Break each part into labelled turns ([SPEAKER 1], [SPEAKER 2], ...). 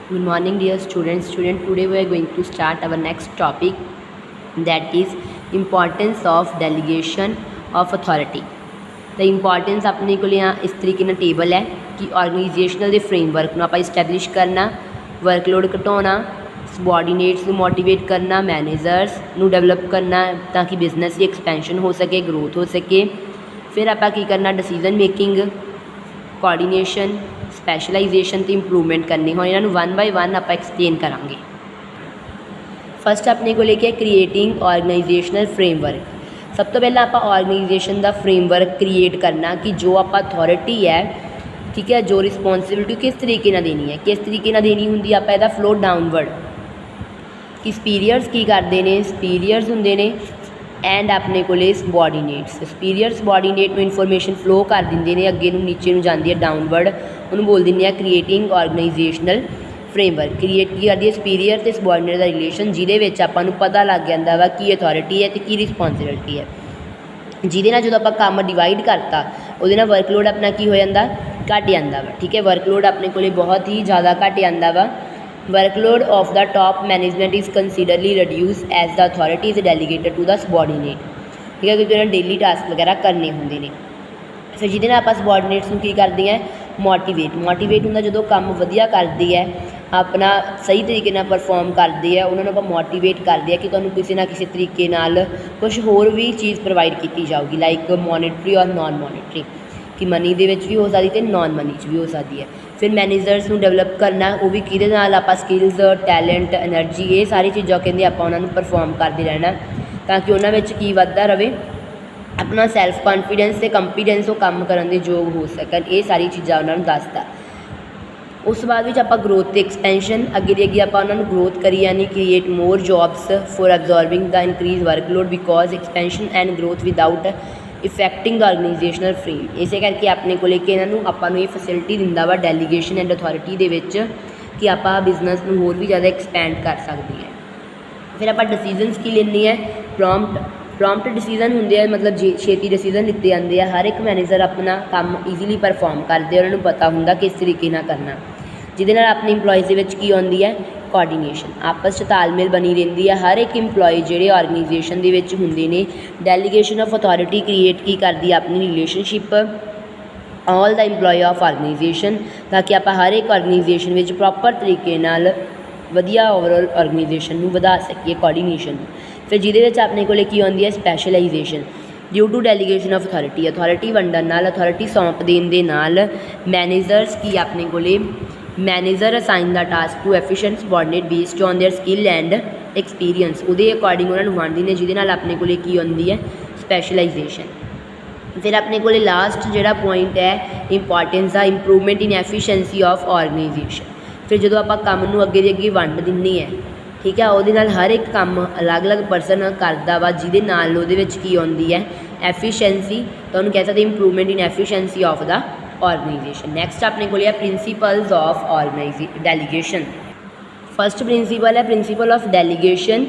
[SPEAKER 1] Good morning, dear students. Today we are going to start our next topic, that is importance of delegation of authority. The importance अपने को यहाँ इस तरीके ना table है कि ऑर्गेनाइजेशनल ਦੇ फ्रेमवर्क ਨੂੰ ਆਪਾਂ ਇਸਟੈਬਲਿਸ਼ ਕਰਨਾ, वर्कलोड घटाना, सबॉर्ਡੀਨੇਟਸ ਨੂੰ मोटिवेट करना, मैनेजर्स ਨੂੰ डेवलप करना ताकि बिजनेस की एक्सपेंशन हो सके, ग्रोथ हो सके। फिर ਆਪਾਂ ਕੀ करना, डिसीजन मेकिंग, कोआर्ਡੀਨੇਸ਼ਨ, स्पैशलाइजेशन तो इंप्रूवमेंट करनी हो। इन्होंने वन बाय वन आप एक्सप्लेन करांगे। फस्ट अपने को लेके क्रिएटिंग ऑर्गेनाइजेशनल फ्रेमवर्क। सब तो पहला आप ऑर्गेनाइजेशन का फ्रेमवर्क क्रिएट करना कि जो आप अथॉरिटी है, ठीक है, जो रिस्पोंसिबिलिटी किस तरीके ना देनी है, किस तरीके ना देनी होंगी। आप इहदा फ्लो डाउनवर्ड कि सुपीरियर्स की करते हैं, सुपीरियर्स होंगे ने एंड अपने को सबॉर्ਡੀਨੇਟਸ। सुपीरियर सबॉर्ਡੀਨੇਟ में इनफॉर्मेशन फ्लो कर देंगे ने, अगे नूं नीचे नूं जाती है डाउनवर्ड, उन्होंने बोल देंगे आ क्रिएटिंग ऑर्गेनाइजेशनल फ्रेमवर्क। क्रिएट की करती है सुपीरियर तो सबॉर्ਡੀਨੇਟ का रिलेशन, जिहदे आपां पता लग जाता वा की अथॉरिटी है तो की रिस्पोंसिबिलिटी है। जिहदे नाल जदों आपां काम डिवाइड करता उहदे नाल वर्कलोड अपना की हो जाता, घट जाता वा। ठीक है, वर्कलोड अपने को बहुत ही ज़्यादा घट जाता वा। Workload of the top management is considerably reduce as the authority is delegated to the subordinate. ठीक है, क्योंकि उन्होंने डेली टास्क वगैरह करने होंगे ने। फिर जिहदे नाल आपां सबॉर्ਡੀਨੇਟਸ नूं की करते हैं, मोटिवेट होंदा जो काम वधिया करती है, अपना सही तरीके नाल परफॉर्म करती है, उन्होंने आप मोटिवेट करते हैं कि तुहानूं किसी ना किसी तरीके नाल कुछ होर भी चीज़ प्रोवाइड की जाऊगी, लाइक मॉनिटरी और नॉन मॉनिटरी, कि मनी दे विच भी हो सकती है, नॉन मनी च भी हो सकती है। फिर मैनेजर्स नूं डेवलप करना, वो भी किहदे नाल आपां स्किल्स, टैलेंट, एनर्जी, ये सारी चीज़ां कहंदे आपां उन्हां नूं परफॉर्म करते रहना ताकि उन्हां विच की वधदा रहे, अपना सैल्फ कॉन्फिडेंस तो कंफिडेंस वो काम करने के योग हो सकन। ये सारी चीज़ां उन्होंने दसदा। उस बाद विच आपां ग्रोथ ते एक्सपेंशन, अगे दी अगे आपां उन्होंने ग्रोथ करी जानी, create more jobs for absorbing the increase workload because expansion and growth without affecting the organisational frame. इस करके अपने को लेके इन्हों आपां ये फैसिलिटी दिंदा वा डेलीगेशन एंड अथॉरिटी दे विच कि आपां बिजनेस नूं होर भी ज़्यादा एक्सपेंड कर सकते हैं। फिर आपां डिसीजनस की लेनी है, प्रॉम्प्ट डिसीजन होंगे, मतलब छेती डिसीजन लिते जाते हैं। हर एक मैनेजर अपना काम ईजीली परफॉर्म करते हैं, उन्होंने पता होंगे किस तरीके ना करना, जिहदे नाल अपने इंप्लॉयज़ दे विच की आउंदी है कोआर्ਡੀਨੇਸ਼ਨ, आपस में तालमेल बनी रही है। हर एक इंप्लॉय जिहड़े ऑर्गेनाइजेशन दे विच हुंदे ने, डेलीगेशन ऑफ अथॉरिटी क्रिएट की करती है अपनी relationship all the employ of organisation, ताकि आप हर एक ऑर्गेनाइजेशन में प्रॉपर तरीके नाल वधिया ओवरऑल ऑर्गेनाइजेशन नूं वधा सकीए, कोआर्ਡੀਨੇਸ਼ਨ। फिर जिहदे अपने को की आउंदी है specialization due to delegation of authority वंडन नाल, अथॉरिटी सौंप देन दे नाल मैनेजर्स की अपने को manager assign the task to efficient subordinate based on their skill and experience, उहदे अकॉर्डिंग उन्होंने वंडदी ने, जिहदे नाल अपने को की आउंदी है स्पैशलाइजेशन। फिर अपने को लास्ट जिहड़ा पॉइंट है importance the improvement in efficiency of organisation. फिर जो आप काम नूं अगे दी अगे वंड दिंनी है, ठीक है, वो हर एक काम अलग अलग परसन करता वा, जिहदे नाल उहदे विच की आउंदी है एफिशिएंसी, तो उन्होंने कह सकते improvement in efficiency of the organisation. Next अपने को principles of delegation. First principle है principle of delegation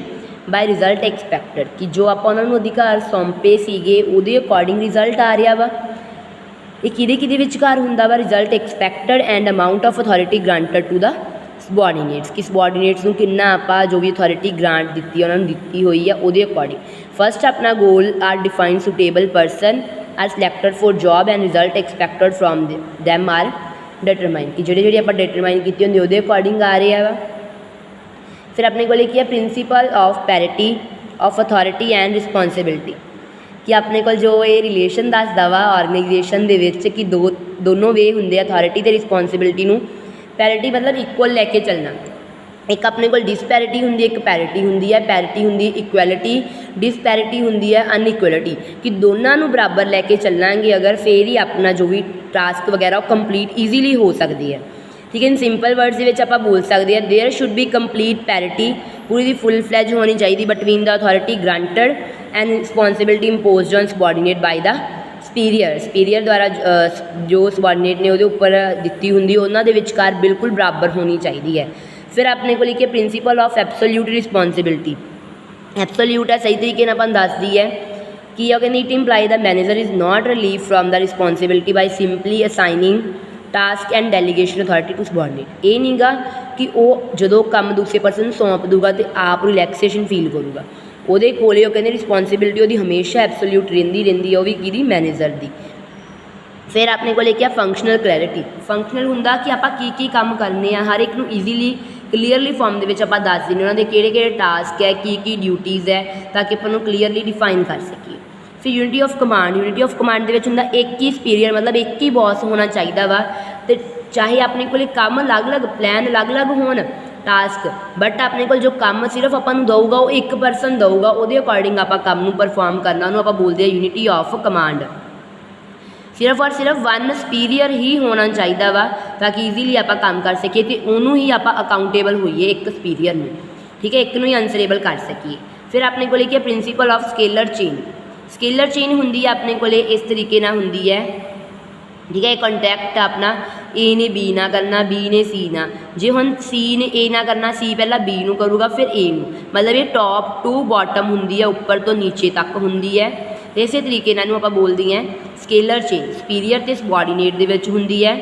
[SPEAKER 1] by result expected, कि जो आप उन्होंने अधिकार सौंपे सीगे उहदे अकॉर्डिंग रिजल्ट आ रहा वा। ये किहदे विचकार हुंदा वा, result expected and amount of authority granted to the subordinates, कि सबॉर्ਡੀਨੇਟਸ नूं कितना आपां जो भी अथॉरिटी ग्रांट दी उन्होंने दी हुई है उहदे अकॉर्डिंग। फस्ट अपना goal are defined suitable person are selected for job and result expected from them are determine, कि जिहड़े आप डिटरमाइन कीते हुंदे उहदे अकॉर्डिंग आ रहे हैं। फिर अपने को की है principle of parity of authority and responsibility, कि अपने को जो ये रिलेशन दसदा वा ऑर्गेनाइजेशन दे विच कि दोनों वे होंगे अथॉरिटी ते रिस्पोंसिबिलिटी नूं, पैरिटी मतलब इक्वल लैके चलना। एक अपने को डिसपैरिटी होंगी, एक पैरिटी होंगी है, पैरिटी होंगी इक्वैलिटी, डिसपैरिटी होंगी है अनइक्वलिटी, कि दोनों नूं बराबर लैके चलांगे अगर फिर ही अपना जो भी टास्क वगैरह कंप्लीट ईजीली हो सकती है। ठीक है, इन सिंपल वर्ड्स के आप बोल सकते हैं there should be complete parity, पूरी दी फुल फ्लैज होनी चाहिए between the authority granted and responsibility imposed on subordinate by the superior द्वारा जो सबॉर्ਡੀਨੇਟ ने वो उपर दी होंगी, उन्होंने दे विचकार बिल्कुल बराबर होनी चाहिए है। फिर अपने को लिखिए principle of absolute responsibility. Absolute है सही तरीके अपन दस दी है कि कहते it imply the manager is not relieve from the responsibility by simply assigning task and delegation authority to subordinate. ये नहीं गा कि वो जो काम दूसरे परसन नूं सौंप दूगा तो आप रिलैक्सेशन फील करूगा, ਉਹਦੇ ਕੋਲੇ ਉਹ ਕਹਿੰਦੇ ਰਿਸਪੋਂਸੀबिलिटी ਉਹਦੀ ਹਮੇਸ਼ਾ ਐਬਸੋਲਿਊਟ ਰਹਿੰਦੀ ਹੈ, ਉਹ ਵੀ ਕਿਹਦੀ ਮੈਨੇਜਰ ਦੀ। ਫਿਰ ਆਪਣੇ ਕੋਲੇ ਕੀ ਆ ਫੰਕਸ਼ਨਲ ਕਲੈਰਿਟੀ। ਫੰਕਸ਼ਨਲ ਹੁੰਦਾ ਕਿ ਆਪਾਂ ਕੀ ਕੰਮ ਕਰਨੇ ਆ, ਹਰ ਇੱਕ ਨੂੰ ਈਜ਼ੀਲੀ ਕਲੀਅਰਲੀ ਫਾਰਮ ਦੇ ਵਿੱਚ ਆਪਾਂ ਦੱਸ ਦਿੰਦੇ ਉਹਨਾਂ ਦੇ ਕਿਹੜੇ ਟਾਸਕ ਹੈ, ਕੀ ਡਿਊਟੀਜ਼ ਹੈ, ਤਾਂ ਕਿ ਆਪਾਂ ਨੂੰ ਕਲੀਅਰਲੀ ਡਿਫਾਈਨ ਕਰ ਸਕੀਏ। ਫਿਰ unity of command. Unity of command ਦੇ ਵਿੱਚ ਹੁੰਦਾ ਇੱਕ ਹੀ ਸੁਪੀਰੀਅਰ, ਮਤਲਬ ਇੱਕ ਹੀ ਬੌਸ ਹੋਣਾ ਚਾਹੀਦਾ ਵਾ, ਅਤੇ ਚਾਹੇ ਆਪਣੇ ਕੋਲੇ ਕੰਮ ਅਲੱਗ-ਅਲੱਗ ਪਲਾਨ ਅਲੱਗ-ਅਲੱਗ ਹੋਣ टास्क, बट अपने को जो काम सिर्फ अपन दूगा वो एक परसन दूगा, वो अकॉर्डिंग आप काम नूं परफॉर्म करना, उन्होंने आप बोलते हैं यूनिटी ऑफ कमांड। सिर्फ और सिर्फ वन सुपीरीयर ही होना चाहिए वा ताकि ईजीली आप काम कर सकीए, तो उन्होंने ही आप अकाउंटेबल होइए एक सुपीरीयर में, ठीक है, एक नूं ही अनसरेबल कर सकीए। फिर अपने को क्या principal of scalar chain. Scalar chain होंगी अपने को इस तरीके ना होंगी है, ठीक है, कॉन्टैक्ट अपना ए ने बी ना करना, बी ने सी ना, जे हुण सी ने ए ना करना, सी पहला बी नूं करूगा फिर ए नूं, मतलब ये टॉप टू बॉटम होंगी है, उपर तो नीचे तक होंगी है। तो इस तरीके नाल आपां बोलदे हैं स्केलर चेन। सुपीरीयर ते सबॉर्डिनेट दे विच होंदी है,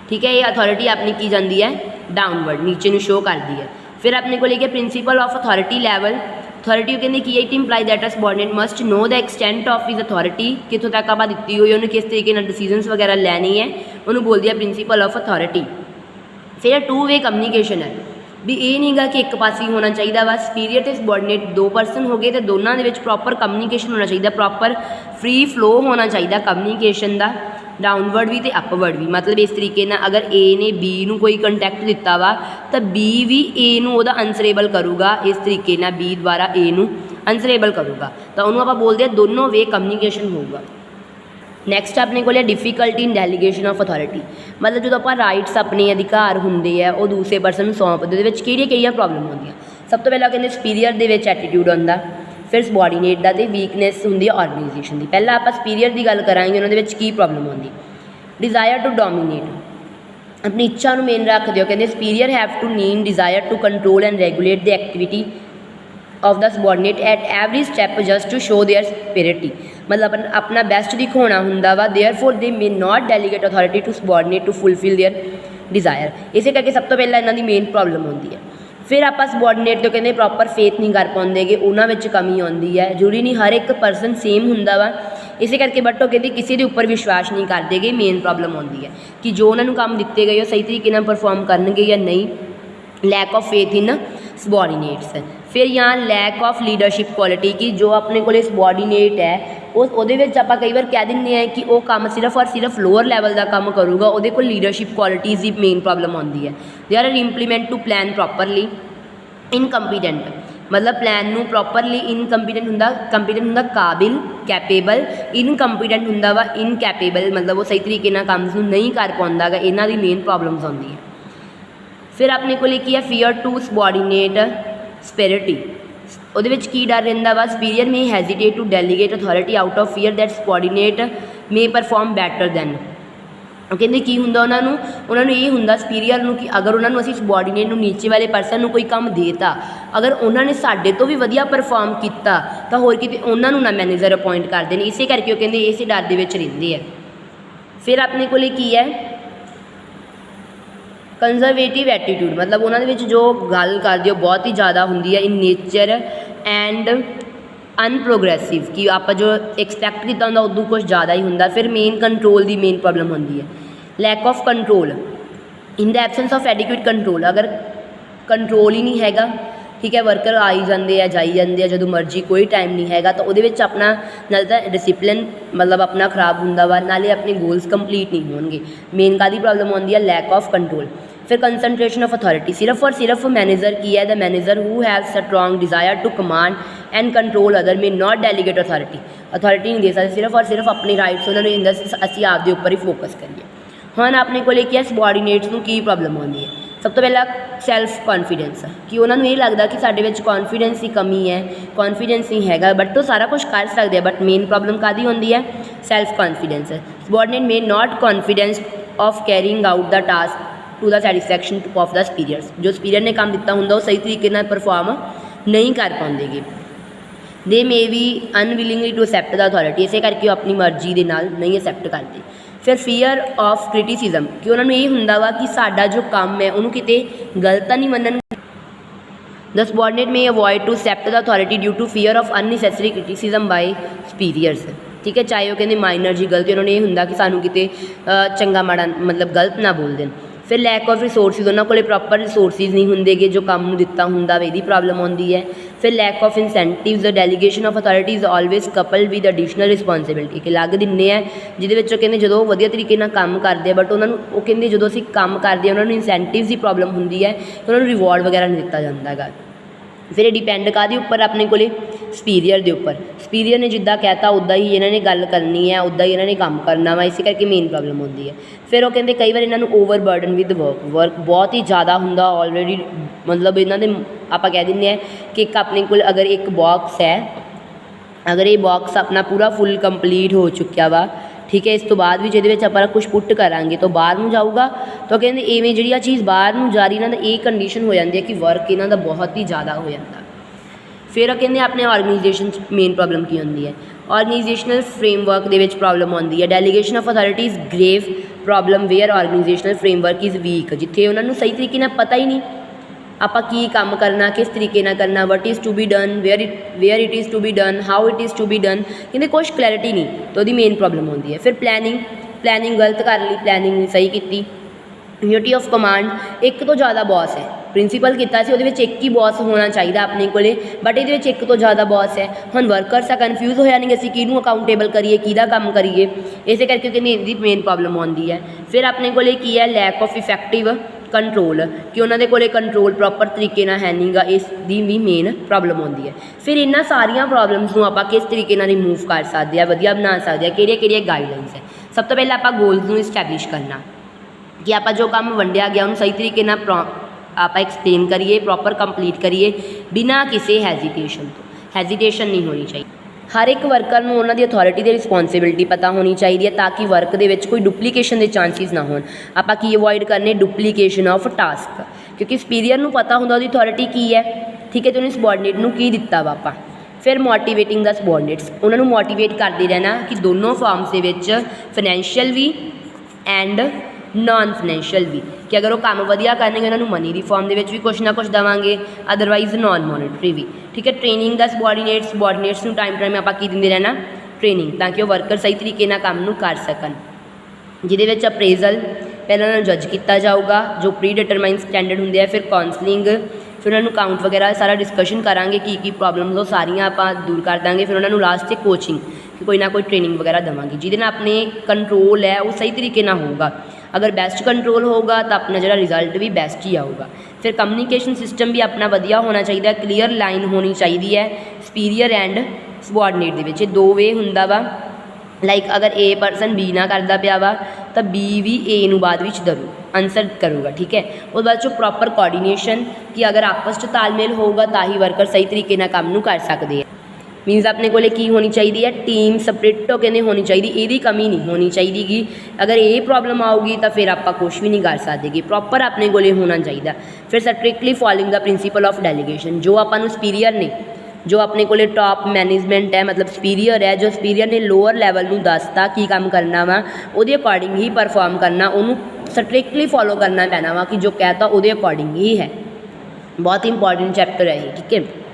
[SPEAKER 1] ठीक है, ये अथॉरिटी अपनी की जाती है डाउनवर्ड, नीचे नूं शो करती है। फिर अपने को लेके principle of authority level. Authority कहते कि it imply that a subordinate must know the extent of his authority, कितों तक आप दी हुई उन्हें किस तरीके डिसीजनस वगैरह लैनी है, उन्होंने बोल दिया प्रिंसीपल ऑफ अथॉरिटी। फिर टू वे कम्यूनीकेशन है भी ये नहीं गा कि एक पास ही होना चाहिए वा, सुपीरीयर तो सबॉर्डिनेट दो परसन हो गए तो दोनों के प्रॉपर कम्यूनीकेशन होना चाहिए, प्रॉपर फ्री फ्लो होना चाहिए कम्यूनीकेशन का, डाउनवर्ड भी तो अपवर्ड भी। मतलब इस तरीके ना अगर ए ने बी नूं कोई कंटैक्ट दिता वा तो बी भी ए नूं ओहदा अनसरेबल करूगा, इस तरीके ना बी द्वारा ए नूं अनसरेबल करूगा, तो उन्होंने आप बोलते हैं दोनों वे कम्यूनीकेशन होगा। नैक्सट अपने को difficulty in delegation of authority. मतलब जो आप राइट्स अपने अधिकार होंगे है वो दूसरे परसन सौंपते कि प्रॉब्लम होंगे। सब तो पहला कहते सुपीरीयर के एटीट्यूड आता, फिर सबॉर्डिनेट का तो वीकनेस होंगी ऑर्गेनाइजेशन की। पहला आप सुपीरीयर की गल करांगे उन्होंने की प्रॉब्लम होंगी। डिज़ायर टू डोमीनेट, अपनी इच्छा को मेन रख दो, कहते superior have to need desire to control and regulate the activity of the subordinate at every step just to show their superiority. मतलब अपना बेस्ट दिखाना होंगे वा, therefore they may not delegate authority to subordinate to fulfill their desire. इस करके सब तो पहला इन्हों की मेन प्रॉब्लम होंगी है। फिर आप सबॉर्डिनेट तो कहते प्रॉपर फेथ नहीं कर पाते, उन्होंने कमी आती है। जरूरी नहीं हर एक परसन सेम होंगे वा, इस करके बट वो कहते किसी के उपर विश्वास नहीं करते गए। मेन प्रॉब्लम आती है कि जो उन्होंने काम दिते गए सही तरीके परफॉर्म करेंगे या नहीं। Lack of faith in subordinates. फिर यहाँ लैक ऑफ लीडरशिप क्वालिटी की जो अपने को सबॉर्डिनेट है उस आप कई बार कह देंगे हैं कि वह काम सिर्फ और सिर्फ लोअर लैवल का काम करूगा, वो लीडरशिप क्वालिटीज़ की मेन प्रॉब्लम आती है। They are implement to plan properly incompetent, मतलब प्लान नूं प्रॉपरली इनकम्पीटेंट होंदा, कंपीटेंट होंदा काबिल कैपेबल, इनकम्पीटेंट होंदा वा इनकैपेबल, मतलब वो सही तरीके नाल काम नहीं कर पाउंदा गा। इन्हां दी मेन प्रॉब्लम्स आउंदी है। फिर अपने को की है फियर टू सबॉर्डिनेट स्पिरिटी। ਉਹਦੇ ਵਿੱਚ ਕੀ डर रहिंदा वा, superior may hesitate to delegate authority out of fear that subordinate may perform better than. कहते की होंदा उन्होंने ये होंदा सुपीरीयर नूं कि अगर उन्होंने असीं सबॉर्डिनेट नूं नीचे वाले परसन नूं कोई काम देता, अगर उन्होंने साडे तो भी वधिया परफॉर्म किया तो होर किते उन्हां नूं ना मैनेजर अपॉइंट कर देण। इसे करके वो कहते इस डर दे विच रहिंदे है। फिर अपने को की है कंजरवेटिव एटीट्यूड, मतलब उन्होंने जो गल करते हो बहुत ही ज़्यादा होंगी है इन नेचर एंड अनप्रोग्रेसिव, कि आप जो एक्सपैक्ट किया होंगे उदों कुछ ज़्यादा ही होंगे। फिर मेन कंट्रोल की मेन प्रॉब्लम होंगी है। Lack of control in the absence of adequate control, अगर कंट्रोल ही नहीं हैगा, ठीक है, वर्कर आई जाते हैं जाई जाते हैं जो मर्जी, कोई टाइम नहीं हैगा, तो वो अपना नाल तो डिसिपलिन मतलब अपना खराब होंदा वा, नाले अपने गोल्स कंप्लीट नहीं होंगे। मेन कादी प्रॉब्लम आती है लैक ऑफ कंट्रोल। फिर कंसनट्रेशन ऑफ अथॉरिटी, सिर्फ और सिर्फ मैनेजर की है, the manager who have strong desire to command and control other may not delegate authority. Authority नहीं दे सकते, सिर्फ और सिर्फ अपने राइट्स उन्होंने असीं आपके उपर ही फोकस करिए। हाँ अपने को लेके सबॉर्डिनेट्स नूं की प्रॉब्लम आती है। सब तो पहला सैल्फ कॉन्फिडेंस, कि उन्होंने ये लगता कि साढ़े विच कॉन्फिडेंस की कमी है, कॉन्फिडेंस नहीं हैगा, बट तो सारा कुछ कर सकते हैं, बट मेन प्रॉब्लम कादी होंदी है self confidence. Subordinate may not confidence of carrying out the task to the satisfaction of the superiors. जो सुपीरियर ने काम दिता होंगे वो सही तरीके नाल परफॉर्म नहीं कर पाते। They may be unwillingly to accept the authority, इसे करके अपनी मर्जी के नाल नहीं एक्सैप्ट करते। ਫਿਰ ਫੀਅਰ ਆਫ ਕ੍ਰਿਟਿਸਿਜ਼ਮ ਕਿ ਉਹਨਾਂ ਨੂੰ ਇਹ ਹੁੰਦਾ ਵਾ ਕਿ ਸਾਡਾ ਜੋ ਕੰਮ ਹੈ ਉਹਨੂੰ ਕਿਤੇ ਗਲਤ ਤਾਂ ਨਹੀਂ ਮੰਨਣ। The subordinate may avoid to accept the authority due to fear of unnecessary criticism by superiors। ठीक है, चाहे वो कहते माइनर जी गलती उन्होंने ये हुंदा कि सानू किते चंगा माड़ा मतलब गलत ना बोल देन। फिर लैक ऑफ रिसोर्सिस, उन्होंने कोले प्रॉपर रिसोर्सिस नहीं होंगे गे जो काम नूं दिता हुंदा वे दी प्रॉब्लम आउंदी है। फिर lack of incentives, the delegation of authority is always coupled with additional responsibility कि लग दिंदे है जिहदे विच कहंदे जदों वधिया तरीके नाल काम करदे बट उन्हां नूं वो कहंदे जदों असीं काम करदे उन्हां नूं इंसेंटिव्स की प्रॉब्लम हुंदी है, उन्हां नूं रिवॉर्ड वगैरह नहीं दिता जांदा हैगा। फिर डिपेंड काहदे उपर अपने कोले सुपीरियर के उपर, सुपीरियर ने जिद्दां कहता उदा ही इन्हां ने गल करनी है, उदा ही इन्हां ने काम करना वा, इस करके मेन प्रॉब्लम होती है। फिर वो कहते कई बार इन्हां नूं ओवर बर्डन विद वर्क बहुत ही ज़्यादा हुंदा ऑलरेडी, मतलब इन्हां दे आपां कह दिंदे हैं कि एक अपने कोल अगर एक बॉक्स है, अगर ये बॉक्स अपना पूरा फुल कंप्लीट हो चुकिया वा, ठीक है, इस तो बाद भी जिहदे विच आपां कुछ पुट करांगे तो बाहर नूं जाऊगा, तो कहते इवें जिहड़ी आ चीज़ बाहर नूं जा रही, इन्हां दा ये कंडीशन हो जाती है कि वर्क इन्हां दा बहुत ही ज़्यादा हो जाता। फिर कहते अपने ऑर्गेनाइजेशन मेन प्रॉब्लम की होंदी है, ऑर्गेनाइजेशनल फ्रेमवर्क दे विच प्रॉब्लम आउंदी है। Delegation of authority is grave problem where organisational framework is weak, जिथे उन्होंने सही तरीके नाल पता ही नहीं आपां की काम करना, किस तरीके नाल करना, what is to be done, where it is to be done, how it is to be done, कहते कुछ क्लैरिटी नहीं, तो वही मेन प्रॉब्लम होती है। फिर प्लैनिंग गलत कर ली, प्लैनिंग नहीं सही की। यूनिटी ऑफ कमांड, एक तो ज़्यादा बॉस है, प्रिंसीपल किया से वो एक ही बॉस होना चाहिए अपने को, बट ये एक तो ज़्यादा बॉस है। हम वर्कर्स कन्फ्यूज़ हो जाएंगे असीं किहनूं अकाउंटेबल करिए, किहदा काम करिए, इस करके कहते इहदी मेन प्रॉब्लम आती है। फिर अपने को की है लैक ऑफ इफैक्टिव कंट्रोल कि उन्होंने कोले कंट्रोल प्रॉपर तरीके नाल है नहीं गा, इसकी भी मेन प्रॉब्लम आती है। फिर इन्हां सारियां प्रॉब्लम्स नूं आपां किस तरीके नाल रिमूव कर सकते हैं, वधिया बना सकते हैं, किहड़ियां गाइडलाइनस है। सब तो पहले आपां गोल्स नूं इस्टैबलिश करना कि आपां जो काम वंडिया गया उन्होंने सही तरीके नाल आपां एक्सप्लेन करिए, प्रॉपर कंप्लीट करिए बिना किसी हैजीटेशन तो, हैजीटेशन नहीं होनी चाहिए। हर एक वर्कर नूं उन्हां दी अथॉरिटी दी रिस्पॉन्सिबिलिटी पता होनी चाहिए ताकि वर्क दे विच कोई डुप्लीकेशन के चांसिस ना होण। आपां की अवॉइड करने डुप्लीकेशन ऑफ टास्क, क्योंकि सुपीरियर नूं पता हुंदा उहदी अथॉरिटी की है, ठीक है, तो उन्हें सबॉर्डिनेट नूं की दिता वा आपां। फिर मोटिवेटिंग द सबॉर्डिनेट्स, उन्होंने मोटिवेट करते रहना कि दोनों फॉर्म्स के विच फाइनैंशियल भी एंड नॉन फाइनैंशियल भी, कि अगर वो काम वधिया करेंगे उन्होंने मनी की फॉर्म के भी कुछ ना कुछ देवांगे, अदरवाइज नॉन मॉनेटरी भी, ठीक है। ट्रेनिंग द सबॉर्डिनेट्स नूं टाइम टाइम आपां की दिंदे रहना ट्रेनिंग, ताकि वो वर्कर सही तरीके नाल काम नूं कर सकन। जिहदे विच अप्रेजल पहले उन्होंने जज किया जाऊगा जो प्री डिटरमाइन स्टैंडर्ड होंगे, फिर काउंसलिंग, फिर उन्होंने काउंट वगैरह सारा डिस्कशन करांगे की प्रॉब्लम्स वो सारियां आपां दूर कर देंगे। फिर उन्होंने लास्ट से कोचिंग कि कोई ना कोई ट्रेनिंग वगैरह देवांगे जिहदे नाल अपने कंट्रोल है वो सही तरीके नाल होगा। अगर बेस्ट कंट्रोल होगा तो अपना जो रिजल्ट भी बेस्ट ही आऊगा। फिर कम्यूनीकेशन सिस्टम भी अपना वधिया होना चाहिए, क्लीयर लाइन होनी चाहिए है सुपीरियर एंड सबॉर्डिनेट दे विच, दो वे हुंदा वा। लाइक अगर ए परसन बी ना करता पिया वा तो बी भी ए नूं बाद विच दरू आंसर करूगा, ठीक है। उस बाद चो प्रॉपर कोऑर्डिनेशन कि अगर आपस में तालमेल होगा तो ही वर्कर सही तरीके नाल काम नूं कर सकते हैं। मीनस अपने को की होनी चाहिए है टीम स्प्रिट कहने होनी चाहिए, यदी कमी नहीं होनी चाहिए कि अगर ये प्रॉब्लम आऊगी तो फिर आप कुछ भी नहीं कर सकते कि प्रॉपर अपने को होना चाहिए। फिर strictly following the principal of delegation, जो आपको सुपीरियर ने जो अपने को टॉप मैनेजमेंट है मतलब सुपीरियर है, जो सुपीरियर ने लोअर लैवल में दसता की काम करना वा वो अकॉर्डिंग ही परफॉर्म करना, उन्होंने स्ट्रिक्टली फॉलो करना पैना वा कि जो कहता वो अकॉर्डिंग ही है। बहुत इंपॉर्टेंट चैप्टर है ये, ठीक है।